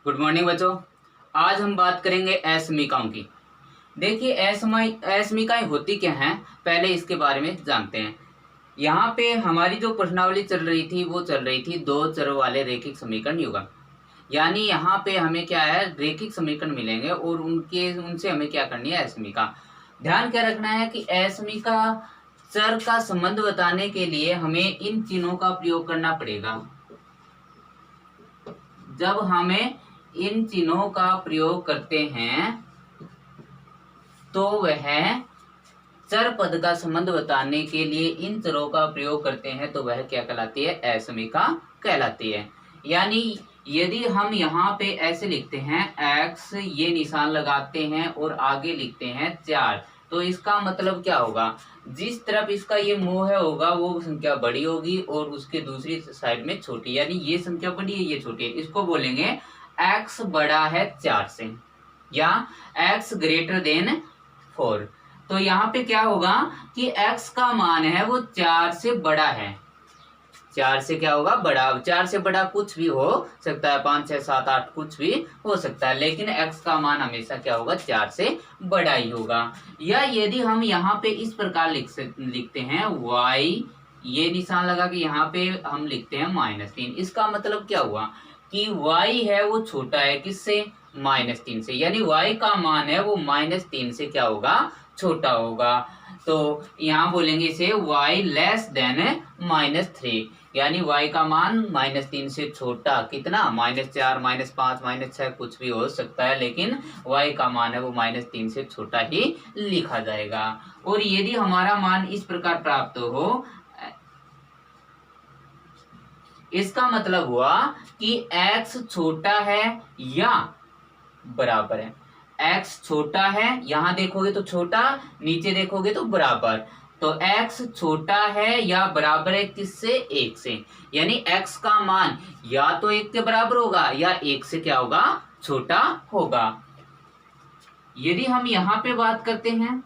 Good morning बच्चों। आज हम बात करेंगे असमीकाओं की। देखिए असमीकाएं होती क्या हैं, पहले इसके बारे में जानते हैं। यहाँ पे हमारी जो प्रश्नावली चल रही थी वो चल रही थी दो चरों वाले रेखिक समीकरण युग्म। यानी यहाँ पे हमें क्या है, रेखिक समीकरण मिलेंगे और उनसे हमें क्या करनी है, असमीका। ध्यान क्या रखना है कि असमीका चर का संबंध बताने के लिए हमें इन चिन्हों का प्रयोग करना पड़ेगा। जब हमें इन चिन्हों का प्रयोग करते हैं तो वह चर पद का संबंध बताने के लिए इन चरों का प्रयोग करते हैं तो वह क्या कहलाती है, असमीका कहलाती है। यानी यदि हम यहाँ पे ऐसे लिखते हैं x, ये निशान लगाते हैं और आगे लिखते हैं 4, तो इसका मतलब क्या होगा, जिस तरफ इसका ये मुंह होगा वो संख्या बड़ी होगी और उसके दूसरी साइड में छोटी, यानी ये संख्या बड़ी है ये छोटी है। इसको बोलेंगे x बड़ा है 4 से या x ग्रेटर देन 4। तो यहाँ पे क्या होगा कि x का मान है वो 4 से बड़ा है। 4 से क्या होगा, बड़ा। 4 से बड़ा कुछ भी हो सकता है, 5 6 7 8 कुछ भी हो सकता है, लेकिन x का मान हमेशा क्या होगा, 4 से बड़ा ही होगा। या यदि हम यहाँ पे इस प्रकार लिखते हैं y, ये निशान लगा के यहाँ पे हम लिखते हैं -3। इसका मतलब क्या हुआ कि y है वो छोटा है किससे, -3 से, यानी y का मान है वो -3 से क्या होगा, छोटा होगा। तो यहाँ बोलेंगे इसे y लेस देन -3, यानी y का मान -3 से छोटा, कितना, -4 -5 -6 कुछ भी हो सकता है, लेकिन y का मान है वो -3 से छोटा ही लिखा जाएगा। और यदि हमारा मान इस प्रकार प्राप्त हो, इसका मतलब हुआ कि x छोटा है या बराबर है। x छोटा है, यहां देखोगे तो छोटा, नीचे देखोगे तो बराबर। तो x छोटा है या बराबर है किससे, 1 से, यानी x का मान या तो 1 के बराबर होगा या 1 से क्या होगा, छोटा होगा। यदि हम यहां पे बात करते हैं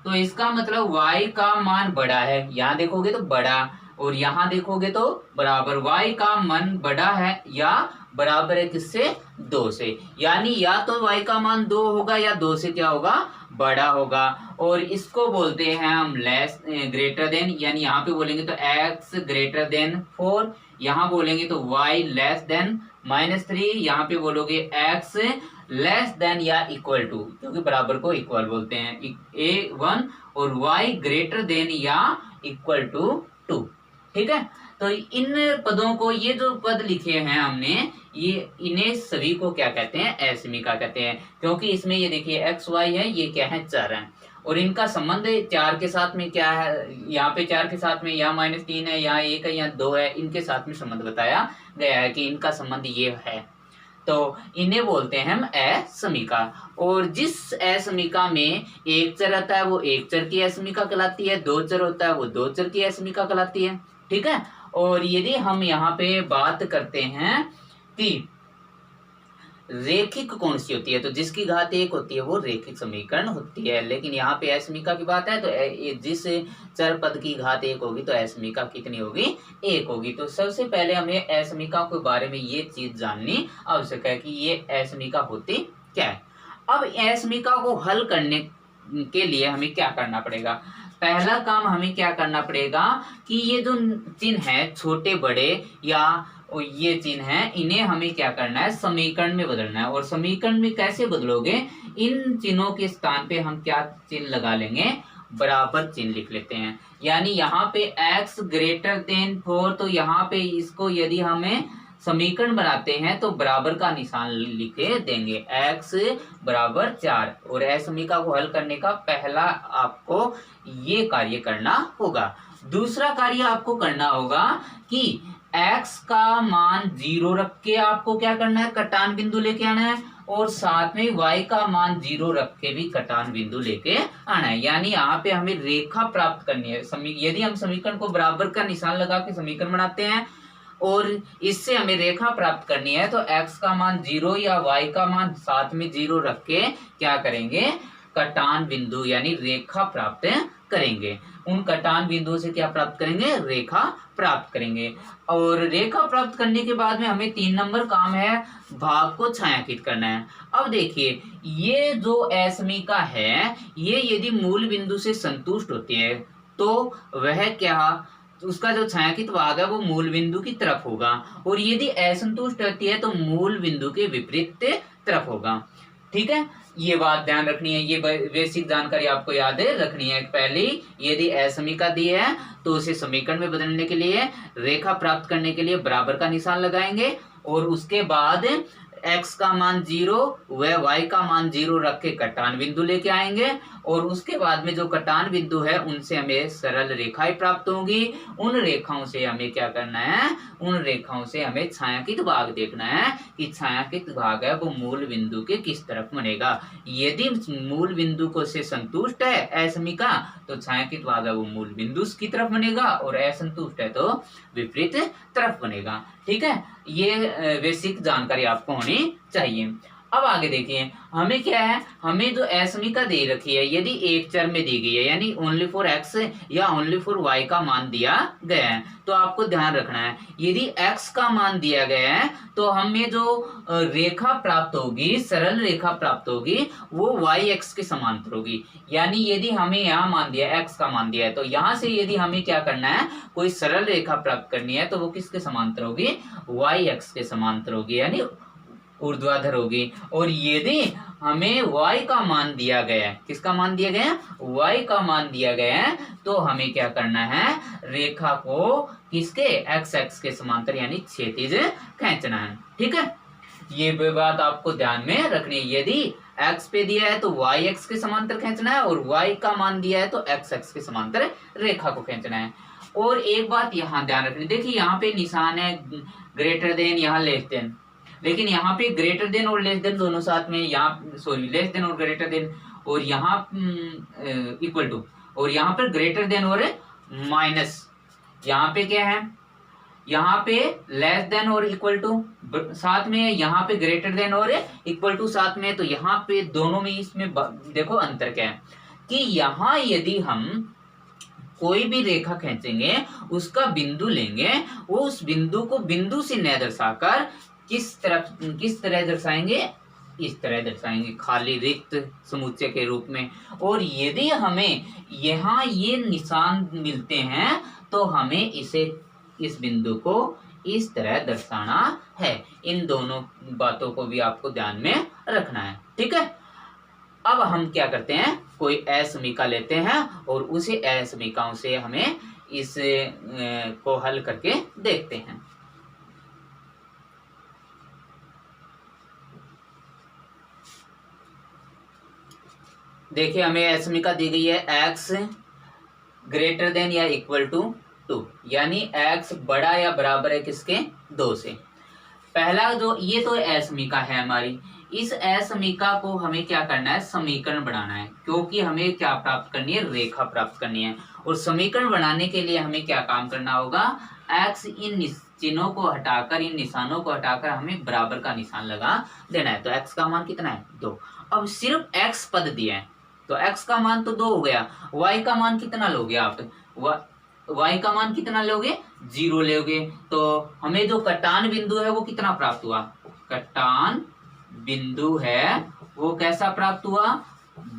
तो इसका मतलब y का मान बड़ा है, यहां देखोगे तो बड़ा और यहां देखोगे तो बराबर। y का मान बड़ा है या बराबर है किससे, 2 से, यानी या तो y का मान 2 होगा या 2 से क्या होगा, बड़ा होगा। और इसको बोलते हैं हम लेस ग्रेटर देन, यानी यहाँ पे बोलेंगे तो x ग्रेटर देन 4, यहाँ बोलेंगे तो y लेस देन -3, यहाँ पे बोलोगे x लेस देन या इक्वल टू, क्योंकि बराबर को इक्वल बोलते हैं, a1, और y ग्रेटर देन या इक्वल टू 2। ठीक है, तो इन पदों को, ये जो पद लिखे हैं हमने, ये इन्हें सभी को क्या कहते हैं, असमीका कहते हैं, क्योंकि इसमें ये देखिए x y है, ये क्या है, चर है, और इनका संबंध 4 के साथ में क्या है, यहाँ पे 4 के साथ में या -3 है या 1 है या 2 है, इनके साथ में संबंध बताया गया है कि इनका संबंध ये है, तो इन्हें बोलते हैं हम असमीका। और जिस असमीका में एक चर रहता है वो एक चर की असमीका कहलाती है, 2 चर होता है वो 2 चर की असमीका कहलाती है। ठीक है, और यदि हम यहाँ पे बात करते हैं कि रेखिक कौन सी होती है, तो जिसकी घात 1 होती है वो रेखिक समीकरण होती है, लेकिन यहाँ पे असमीका की बात है तो जिस चर पद की घात 1 होगी तो असमीका कितनी होगी, 1 होगी। तो सबसे पहले हमें असमीका के बारे में ये चीज जाननी आवश्यक है कि ये असमीका होती क्या है। अब असमीका को हल करने के लिए हमें क्या करना पड़ेगा, पहला काम हमें क्या करना पड़ेगा कि ये जो चिन्ह है छोटे बड़े या ये चिन्ह है, इन्हें हमें क्या करना है, समीकरण में बदलना है। और समीकरण में कैसे बदलोगे, इन चिन्हों के स्थान पे हम क्या चिन्ह लगा लेंगे, बराबर चिन्ह लिख लेते हैं। यानी यहाँ पे x ग्रेटर देन 4, तो यहाँ पे इसको यदि हमें समीकरण बनाते हैं तो बराबर का निशान लिखे देंगे, x बराबर 4। और असमीका को हल करने का पहला आपको ये कार्य करना होगा। दूसरा कार्य आपको करना होगा कि x का मान 0 रख के आपको क्या करना है, कटान बिंदु लेके आना है, और साथ में y का मान 0 रख के भी कटान बिंदु लेके आना है। यानी यहाँ पे हमें रेखा प्राप्त करनी है। यदि हम समीकरण को बराबर का निशान लगा के समीकरण बनाते हैं और इससे हमें रेखा प्राप्त करनी है तो x का मान 0 या y का मान साथ में 0 रख के क्या करेंगे, कटान बिंदु यानी रेखा प्राप्त करेंगे, उन कटान बिंदुओं से क्या प्राप्त करेंगे, रेखा प्राप्त करेंगे। और रेखा प्राप्त करने के बाद में हमें 3 नंबर काम है, भाग को छायांकित करना है। अब देखिए ये जो असमीका है ये यदि मूल बिंदु से संतुष्ट होती है तो वह क्या, उसका जो छायांकित भाग है वो मूल बिंदु की तरफ होगा, और यदि असंतुष्ट रहती है तो मूल बिंदु के विपरीत तरफ होगा। ठीक है, ये बात ध्यान रखनी है, ये बेसिक जानकारी आपको याद रखनी है। पहले यदि असमीका दी है तो उसे समीकरण में बदलने के लिए, रेखा प्राप्त करने के लिए बराबर का निशान लगाएंगे, और उसके बाद x का मान 0 व y का मान 0 रख के कटान बिंदु लेके आएंगे, और उसके बाद में जो कटान बिंदु है उनसे हमें सरल रेखाएं प्राप्त होंगी। उन रेखाओं से हमें क्या करना है, उन रेखाओं से हमें छायांकित भाग देखना है कि छायांकित भाग है वो मूल बिंदु के किस तरफ बनेगा। यदि मूल बिंदु को से संतुष्ट है असमीका तो छायांकित भाग है वो मूल बिंदु की तरफ बनेगा, और असंतुष्ट है तो विपरीत तरफ बनेगा। ठीक है, ये बेसिक जानकारी आपको होनी चाहिए। अब आगे देखिए हमें क्या है, हमें जो असमीका दे रखी है यदि एक चर में दी गई है, यानी ओनली फॉर x या ओनली फॉर y का मान दिया गया है, तो आपको ध्यान रखना है यदि x का मान दिया गया है तो हमें जो रेखा प्राप्त होगी, सरल रेखा प्राप्त होगी वो y-x के समांतर होगी। यानी यदि हमें यहाँ मान दिया x का मान दिया है तो यहाँ से यदि हमें क्या करना है, कोई सरल रेखा प्राप्त करनी है तो वो किसके समांतर होगी, y-x के समांतर होगी, यानी ऊर्ध्वाधर होगी। और यदि हमें y का मान दिया गया है, किसका मान दिया गया है, y का मान दिया गया है, तो हमें क्या करना है, रेखा को किसके, x के समांतर यानी क्षैतिज खींचना है। ठीक है, ये बात आपको ध्यान में रखनी है, यदि x पे दिया है तो y-x के समांतर खींचना है, और y का मान दिया है तो x के समांतर रेखा को खींचना है। और एक बात यहाँ ध्यान रखनी, देखिए यहाँ पे निशान है ग्रेटर देन, यहाँ लेस देन, लेकिन यहाँ पे ग्रेटर देन और लेस देन दोनों साथ में, यहाँ सॉरी लेस देन और ग्रेटर देन, और यहाँ इक्वल टू, और यहाँ पर ग्रेटर देन और माइनस, यहाँ पे क्या है, यहाँ पे लेस देन और इक्वल टू साथ में, यहाँ पे ग्रेटर देन और इक्वल टू साथ में, तो यहाँ पे दोनों में इसमें देखो अंतर क्या है कि यहाँ यदि हम कोई भी रेखा खींचेंगे उसका बिंदु लेंगे, वो उस बिंदु को बिंदु से न दर्शाकर किस तरह दर्शाएंगे, इस तरह दर्शाएंगे, खाली रिक्त समुच्चय के रूप में। और यदि हमें यहाँ ये निशान मिलते हैं तो हमें इस बिंदु को इस तरह दर्शाना है। इन दोनों बातों को भी आपको ध्यान में रखना है। ठीक है, अब हम क्या करते हैं, कोई असमीका लेते हैं और उसी असमीकाओं से हमें इस को हल करके देखते हैं। देखिए हमें असमीका दी गई है x ग्रेटर देन या इक्वल टू 2, यानी x बड़ा या बराबर है किसके, 2 से। पहला जो ये तो असमीका है हमारी, इस असमीका को हमें क्या करना है, समीकरण बनाना है, क्योंकि हमें क्या प्राप्त करनी है, रेखा प्राप्त करनी है। और समीकरण बनाने के लिए हमें क्या काम करना होगा, x इन चिन्हों को हटाकर, इन निशानों को हटाकर हमें बराबर का निशान लगा देना है। तो x का मान कितना है, 2। अब सिर्फ x पद दिया है तो x का मान तो 2 हो गया, y का मान कितना लोगे आप, y का मान कितना लोगे, 0 लोगे। तो हमें जो कटान बिंदु है वो कितना प्राप्त हुआ, कटान बिंदु है वो कैसा प्राप्त हुआ,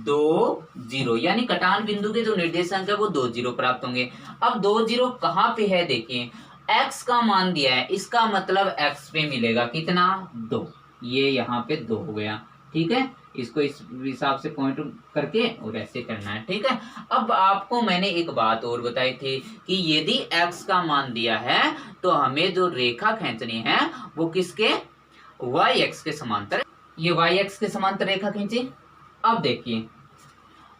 2 0, यानी कटान बिंदु के जो निर्देशांक है वो 2 0 प्राप्त होंगे। अब 2 0 कहाँ पे है, देखिए x का मान दिया है, इसका मतलब x पे मिलेगा कितना, 2, ये यहाँ पे 2 हो गया। ठीक है, इसको इस हिसाब से पॉइंट करके और ऐसे करना है। ठीक है, अब आपको मैंने एक बात और बताई थी कि यदि x का मान दिया है तो हमें जो रेखा खींचनी है वो किसके, y-x के समांतर, ये y-x के समांतर रेखा खींची। अब देखिए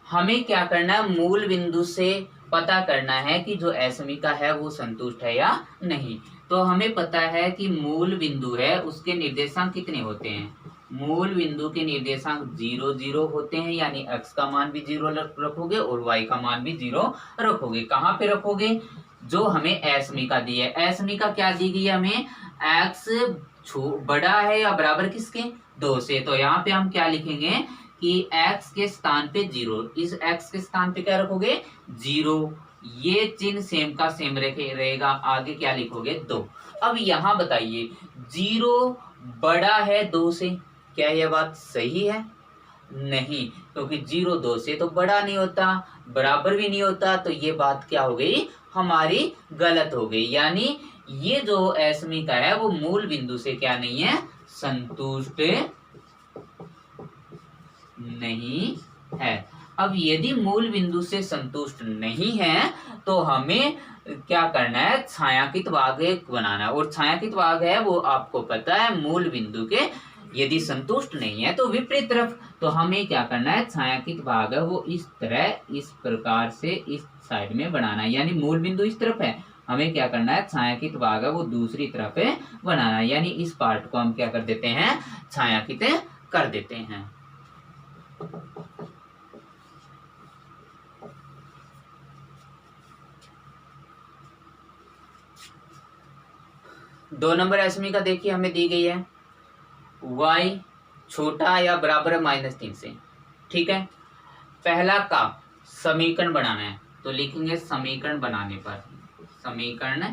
हमें क्या करना है, मूल बिंदु से पता करना है कि जो असमीका है वो संतुष्ट है या नहीं। तो हमें पता है कि मूल बिंदु है उसके निर्देशांक कितने होते हैं, मूल बिंदु के निर्देशांक 0 0 होते हैं, यानी x का मान भी 0 रखोगे और y का मान भी 0 रखोगे। कहाँ पे रखोगे, जो हमें असमीका दी है, असमीका क्या दी गई है हमें, x बड़ा है या बराबर किसके, 2 से। तो यहाँ पे हम क्या लिखेंगे कि x के स्थान पे 0, इस x के स्थान पे क्या रखोगे 0, ये चिन्ह सेम का सेम रहेगा, आगे क्या लिखोगे 2। अब यहां बताइए 0 बड़ा है 2 से, क्या यह बात सही है? नहीं, क्योंकि 0 2 से तो बड़ा नहीं होता, बराबर भी नहीं होता, तो ये बात क्या हो गई हमारी गलत हो गई। यानी ये जो एसमी का है वो मूल बिंदु से क्या नहीं है, संतुष्ट नहीं है। अब यदि मूल बिंदु से संतुष्ट नहीं है तो हमें क्या करना है, छायांकित भाग बनाना है। और छायांकित भाग है वो आपको पता है मूल बिंदु के यदि संतुष्ट नहीं है तो विपरीत तरफ, तो हमें क्या करना है, छायांकित भाग है वो इस तरह इस प्रकार से इस साइड में बनाना है। यानी मूल बिंदु इस तरफ है, हमें क्या करना है, छायांकित भाग है वो दूसरी तरफ है बनाना है। यानी इस पार्ट को हम क्या कर देते हैं, छायांकित कर देते हैं। दो नंबर एसमी का देखिए हमें दी गई है y छोटा या बराबर है -3 से। ठीक है, पहला का समीकरण बनाना है तो लिखेंगे समीकरण बनाने पर, समीकरण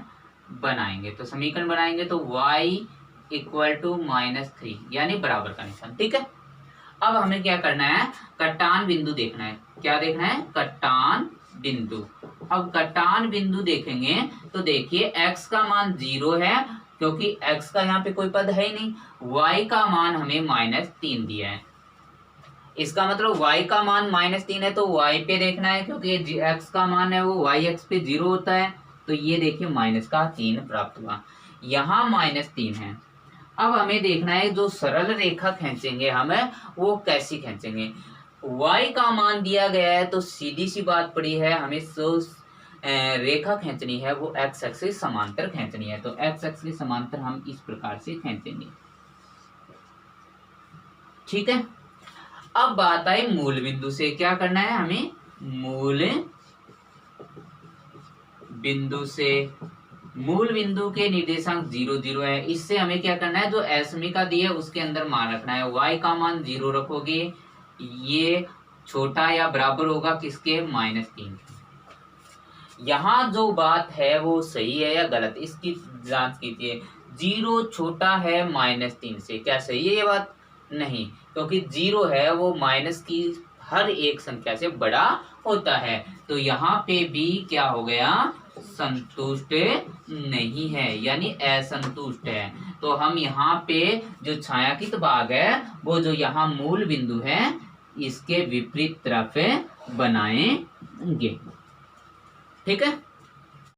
बनाएंगे तो समीकरण बनाएंगे तो y = -3 यानी बराबर का निशान। ठीक है, अब हमें क्या करना है, कटान बिंदु देखना है। क्या देखना है, कटान बिंदु। अब कटान बिंदु देखेंगे तो देखिए x का मान 0 है क्योंकि x का यहाँ पे कोई पद है ही नहीं, y का मान हमें -3 दिया है। इसका मतलब y का मान -3 है तो y पे देखना है, क्योंकि x का मान है वो y x पे 0 होता है, तो ये देखिए -3 प्राप्त हुआ, यहाँ -3 है। अब हमें देखना है जो सरल रेखा खींचेंगे हमें वो कैसी खींचेंगे। y का मान दिया गया है तो सीधी सी बात पड़ी है, हमें रेखा खींचनी है वो x अक्ष के समांतर खींचनी है, तो x अक्ष के समांतर हम इस प्रकार से खींचेंगे। ठीक है, अब बात आई मूल बिंदु से, क्या करना है हमें, मूल बिंदु से, मूल बिंदु के निर्देशांक 0 0 है, इससे हमें क्या करना है, जो एसमी का दिया है उसके अंदर मान रखना है। y का मान 0 रखोगे, ये छोटा या बराबर होगा किसके, -3। यहाँ जो बात है वो सही है या गलत, इसकी जांच कीजिए। 0 छोटा है -3 से, क्या सही है ये बात? नहीं, क्योंकि 0 है वो माइनस की हर एक संख्या से बड़ा होता है, तो यहाँ पे भी क्या हो गया, संतुष्ट नहीं है यानी असंतुष्ट है। तो हम यहाँ पे जो छायांकित भाग है वो जो यहाँ मूल बिंदु है इसके विपरीत तरफ बनाएंगे। ठीक है।